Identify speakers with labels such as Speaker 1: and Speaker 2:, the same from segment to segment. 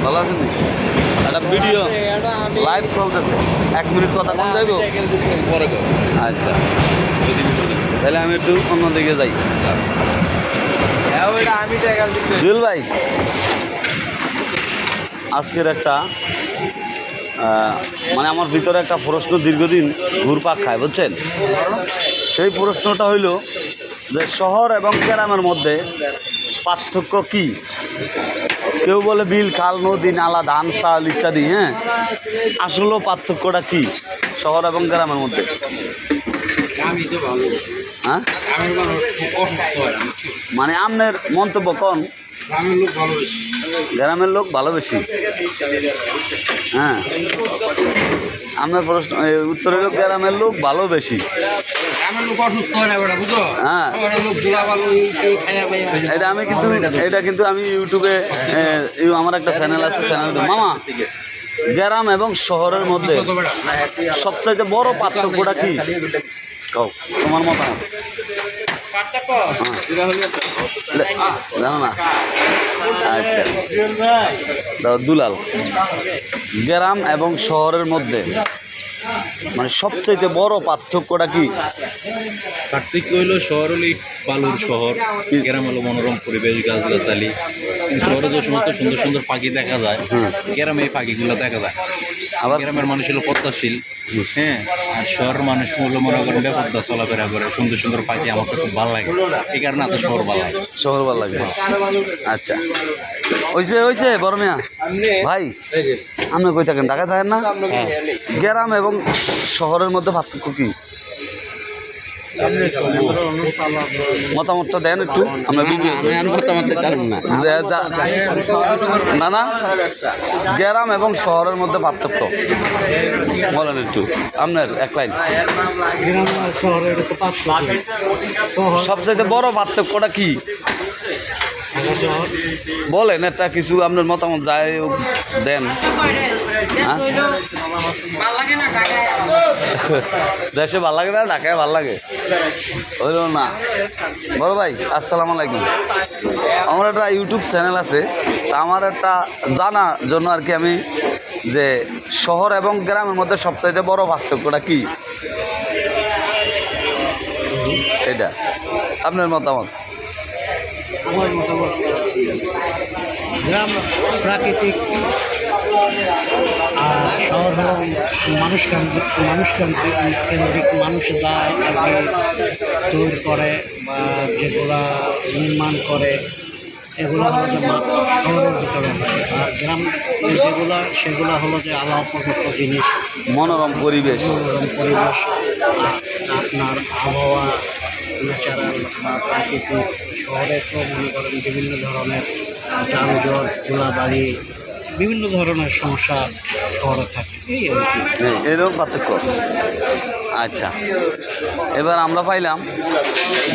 Speaker 1: ভালো আছেন নি? একটা ভিডিও লাইভ চলতেছে, 1 মিনিট কথা কোন যাইব
Speaker 2: পরে কর।
Speaker 1: আচ্ছা
Speaker 2: ওইদিকে ওইদিকে।
Speaker 1: তাহলে আমি একটু অন্যদিকে যাই।
Speaker 3: আমি টাকা দিচ্ছি।
Speaker 1: জুয়েল ভাই, আজকের একটা মানে আমার ভিতরে একটা প্রশ্ন দীর্ঘদিন ঘুরপাক খায়, বুঝছেন? সেই প্রশ্নটা হইল যে শহর এবং গ্রামের মধ্যে পার্থক্য কি? কেউ বলে বিল, খাল, নদী, নালা, ধান, চাল ইত্যাদি। হ্যাঁ, আসলেও পার্থক্যটা কি শহর এবং গ্রামের মধ্যে?
Speaker 2: আমি তো ভালো।
Speaker 1: হ্যাঁ,
Speaker 2: গ্রামের মানুষ খুব অসুস্থ হয়।
Speaker 1: মানে আপনার মন্তব্য কোন?
Speaker 2: গ্রামের লোক ভালো বেশি।
Speaker 1: গ্রামের লোক ভালো বেশি। হ্যাঁ, আপনার প্রশ্ন উত্তরের লোক গ্রামের লোক ভালো বেশি।
Speaker 2: গ্রামের লোক অসুস্থ হয় না বেটা, বুঝো?
Speaker 1: হ্যাঁ।
Speaker 2: শহরের লোক ধুলা বালু সেই খাইয়া পাইয়া।
Speaker 1: এটা কিন্তু আমি ইউটিউবে আমার একটা চ্যানেল আছে, চ্যানেল মামা, গ্রাম এবং শহরের মধ্যে সবচাইতে বড় পার্থক্যটা কি? কও, তোমার মতামত।
Speaker 2: পার্থক্য?
Speaker 1: জানো না? আচ্ছা দাও, দুলাল, গ্রাম এবং শহরের মধ্যে মানে সবচাইতে বড় পার্থক্যটা কি?
Speaker 4: পার্থক্য হলো শহর হলো ইট বালুর শহর, গ্রাম হলো মনোরম পরিবেশ, গাছগাছালি। শহরে যে সমস্ত সুন্দর সুন্দর পাখি দেখা যায়, গ্রামে এই পাখিগুলো দেখা যায়। আবার গ্রামের মানুষ হলো পদ্মাশীল, হ্যাঁ, আর শহরের মানুষ হলো মনে করেন বেপদ্দা চলাফেরা করে। সুন্দর সুন্দর পাখি আমার তো খুব ভালো লাগে, এই কারণে এত শহর ভালো লাগে।
Speaker 1: শহর ভালো লাগে। আচ্ছা, হয়েছে বড় মিয়া ভাই, আপনি কই থাকেন? ঢাকা থাকেন না? গ্রাম এবং শহরের মধ্যে পার্থক্য কি? মতামতটা দেন একটু। আমরা না না, গ্রাম এবং শহরের মধ্যে পার্থক্য বলেন একটু, আপনার এক লাইন। সবচেয়ে বড় পার্থক্যটা কি বলেন, একটা কিছু আপনার মতামত যায় দেন। হ্যাঁ, দেশে ভাল লাগে না, ঢাকায় ভাল লাগে? হইল না? বড় ভাই আসসালামু আলাইকুম, আমার একটা ইউটিউব চ্যানেল আছে, তা আমার একটা জানার জন্য আর কি আমি, যে শহর এবং গ্রামের মধ্যে সবচাইতে বড় পার্থক্যটা কি, এটা আপনার মতামত।
Speaker 3: আমার মতামত, গ্রাম প্রাকৃতিক আর শহর হল কেন্দ্রিক। মানুষ যায় আর তৈরি করে বা যেগুলা নির্মাণ করে, এগুলো হলো যে শহরের ভিতরে হয়। আর গ্রাম সেগুলো হলো যে আলাদা প্রদত্ত জিনিস,
Speaker 1: মনোরম পরিবেশ,
Speaker 3: আপনার আবহাওয়া, ন্যাচারাল বা প্রাকৃতিক। শহরে তো মনে করেন বিভিন্ন ধরনের যানজট, ধুলাবাড়ি, বিভিন্ন ধরনের সমস্যা শহরে থাকে, এই আর কি।
Speaker 1: এরকম পার্থক্য। আচ্ছা, এবার আমরা পাইলাম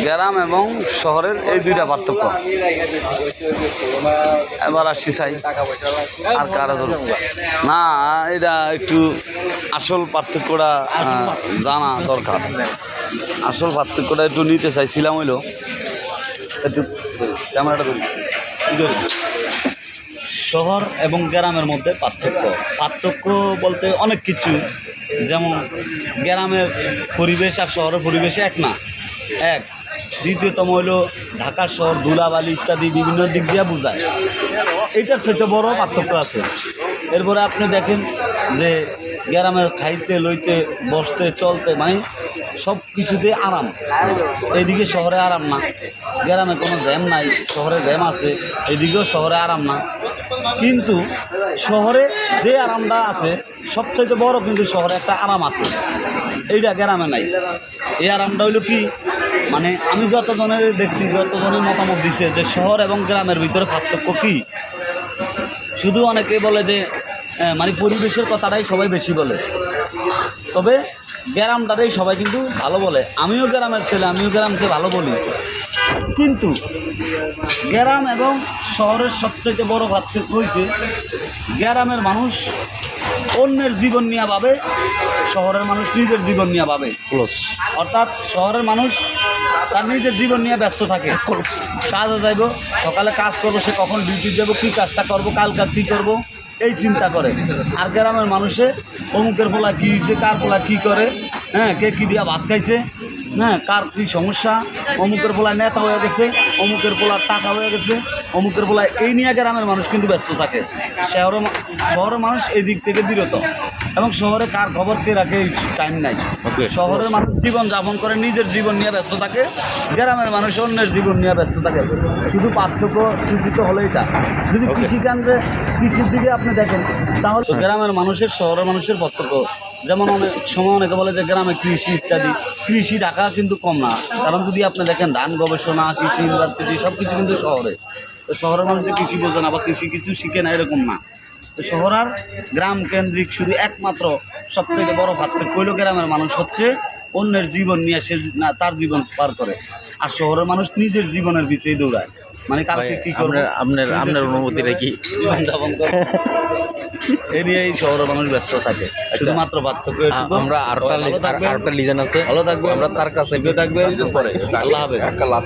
Speaker 1: গ্রাম এবং শহরের এই দুইটা পার্থক্য। এবার আসছি চাই আর কারা না, এটা একটু আসল পার্থক্যটা জানা দরকার। আসল পার্থক্যটা একটু নিতে চাইছিলাম, হইল একটু ক্যামেরাটা ধরি। শহর এবং গ্রামের মধ্যে পার্থক্য বলতে অনেক কিছু, যেমন গ্রামের পরিবেশ আর শহরের পরিবেশে এক না। দ্বিতীয়তম হইল ঢাকা শহর ধুলাবালি ইত্যাদি বিভিন্ন দিক দিয়ে বোঝায়, এইটার সাথে বড় পার্থক্য আছে। এরপরে আপনি দেখেন যে গ্রামের খাইতে লইতে বসতে চলতে মানে সব কিছুতে আরাম, এইদিকে শহরে আরাম না। গ্রামে কোনো জ্যাম নাই, শহরে জ্যাম আছে, এদিকেও শহরে আরাম না। কিন্তু শহরে যে আরামটা আছে সবচাইতে বড়, কিন্তু শহরে একটা আরাম আছে, এইটা গ্রামে নাই। এই আরামটা হইল কি, মানে আমি যতজনের দেখছি, যতজনের মতামত দিছে যে শহর এবং গ্রামের ভিতরে পার্থক্য কি, শুধু অনেকে বলে যে মানে পরিবেশের কথাটাই সবাই বেশি বলে, তবে গ্রামটাতেই সবাই কিন্তু ভালো বলে। আমিও গ্রামের ছেলে, আমিও গ্রামকে ভালো বলি। কিন্তু গ্রাম এবং শহরের সবচেয়ে বড় পার্থক্য হয়েছে, গ্রামের মানুষ অন্যের জীবন নিয়ে ভাবে, শহরের মানুষ নিজের জীবন নিয়ে ভাবে। অর্থাৎ শহরের মানুষ তার নিজের জীবন নিয়ে ব্যস্ত থাকে, কাজে যাইব, সকালে কাজ করবো, সে কখন ডিউটি যাবো, কী কাজটা করবো, কালকার কী করবো, এই চিন্তা করে। আর গ্রামের মানুষে অমুকের পোলা কী হয়েছে, কার পোলা কী করে, হ্যাঁ, কে কী দিয়া ভাত খাইছে, হ্যাঁ, কার কী সমস্যা, অমুকের পোলায় নেতা হয়ে গেছে, অমুকের পোলার টাকা হয়ে গেছে, অমুকের পোলায় এই নিয়ে গ্রামের মানুষ কিন্তু ব্যস্ত থাকে। শহরের মানুষ এই দিক থেকে বিরত, এবং শহরে কার খবর কে রাখে এই টাইম নাই। শহরের মানুষ জীবন যাপন করে, নিজের জীবন নিয়ে ব্যস্ত থাকে, গ্রামের মানুষ অন্যের জীবন নিয়ে ব্যস্ত থাকে। শুধু পার্থক্য সূচিত হলো এটা। যদি কৃষিকেন্দ্রে কৃষির দিকে আপনি দেখেন তাহলে গ্রামের মানুষের শহরের মানুষের পার্থক্য, যেমন অনেক সময় অনেকে বলে যে গ্রামে কৃষি ইত্যাদি, কৃষি টাকা কিন্তু কম না। কারণ যদি আপনি দেখেন ধান গবেষণা, কৃষি ইউনিভার্সিটি সব কিছু কিন্তু শহরে। তো শহরের মানুষ যে কৃষি বোঝে না বা কৃষি কিছু শিখে না এরকম না। তো শহর আর গ্রাম কেন্দ্রিক শুধু একমাত্র সবথেকে বড় পার্থক্য হইল গ্রামের মানুষ হচ্ছে অন্যের জীবন নিয়ে সে না তার জীবন পার করে, আর শহরের মানুষ নিজের জীবনের পিছিয়ে দৌড়ায়। মানে কালকে কি করবে,
Speaker 4: আপনার অনুভূতিটা কি?
Speaker 1: জীবনযাপন করে এই নিয়েই শহরের মানুষ ব্যস্ত থাকে। শুধুমাত্র পার্থক্য এটুকু।
Speaker 4: আমরা আরেকটা লিজেন আছে,
Speaker 1: ভালো থাকবে,
Speaker 4: আমরা তার কাছে
Speaker 1: থাকবেন পরে। আল্লাহ হাফেজ।
Speaker 4: একটা লাভ